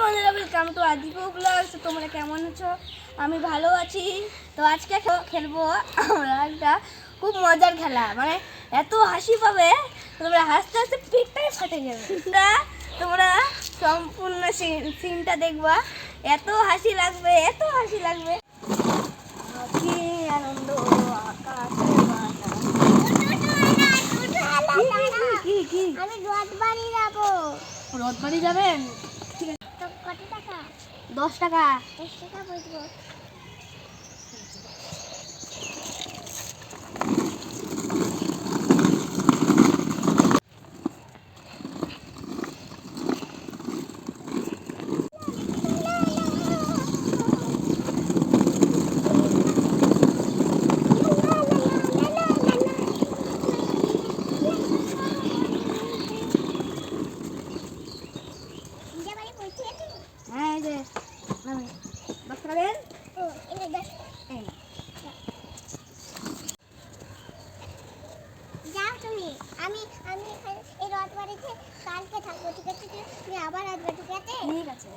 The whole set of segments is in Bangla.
বন্ধুরা, ওয়েলকাম টু আদিকো ব্লগস। তোমরা কেমন আছো? আমি ভালো আছি। তো আজকে খেলবো আমরা একটা খুব মজার খেলা, মানে এত হাসি পাবে তোমরা, হাসতে হাসতে পেটটাই ফাটে যাবে। তোমরা সম্পূর্ণ সিনটা দেখবা, এত হাসি লাগবে, এত হাসি লাগবে। কি আনন্দ আকাশের বাতাস। আমি রথবাড়ি যাবো। রথবাড়ি যাবেন? ঠিক আছে। তো কত টাকা? 10 টাকা। 10 টাকা বলবো। হ্যাঁ, এই যে 10 টাকা দেন। যাও তুমি, আমি আমি এই রথবাড়িতে কালকে থাকবো, ঠিক আছে? তুমি আবার আসবে, ঠিক আছে? ঠিক আছে।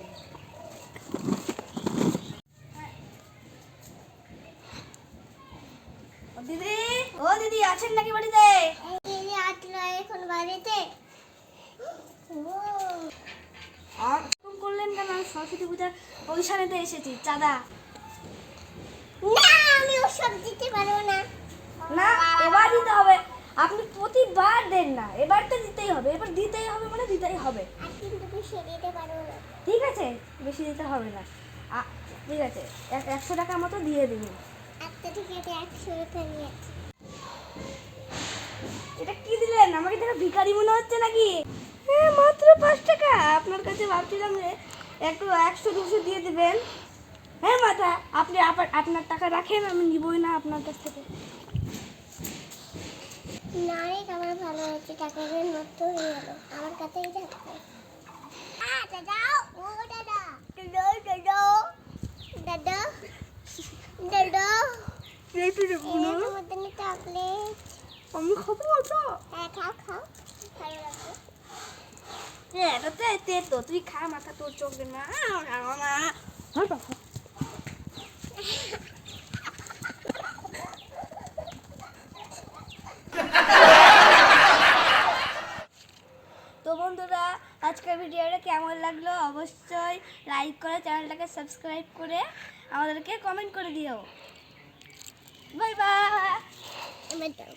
দিদি, ও দিদি, আছেন নাকি বাড়িতে? এই যে আসলো এখন বাড়িতে। ফোন করলেন কেন? আমি সরস্বতী পূজার অনুষ্ঠানেতে এসেছি, চাঁদা। না, আমি ওসব দিতে পারবো না। না, এবার দিতে হবে। আপনি প্রতিবার দেন না, এবার তো দিতেই হবে। এবার দিতেই হবে মানে দিতেই হবে। আর কিন্তু বেশি দিতে পারবো না। ঠিক আছে, বেশি দিতে হবে না। ঠিক আছে, 100 টাকা মতো দিয়ে দিন। আচ্ছা ঠিক আছে, 100 টাকা নিয়ে। এটা কি দিলেন? আমাকে দেখে ভিখারি মনে হচ্ছে নাকি? হ্যাঁ, মাত্র 5 টাকা। আপনার কাছে ভাবছিলাম যে একটু 100-200 দিয়ে দিবেন। হ্যাঁ মাথা, আপনি আপনার টাকা রাখেন, আমি নিবই না আপনার কাছ থেকে। না রে, আমার ভালো হয়েছে, টাকাগুলো নষ্ট হয়ে গেল, আমার কাছেই থাকবে। দাদা, ও দাদা, দাদা দাদা দাদা দাদা, এই তো এই তোমার জন্য চকলেট। আমি খাবো ওটা। হ্যাঁ, খাও খাও, ভালো লাগবে। হ্যাঁ, এটা তো এতে তো তুই খা, মাথা তোর চোখ দেন না। তো বন্ধুরা, আজকের ভিডিওটা কেমন লাগলো অবশ্যই লাইক করে, চ্যানেলটাকে সাবস্ক্রাইব করে আমাদেরকে কমেন্ট করে দিও। Bye bye. এবার দাও।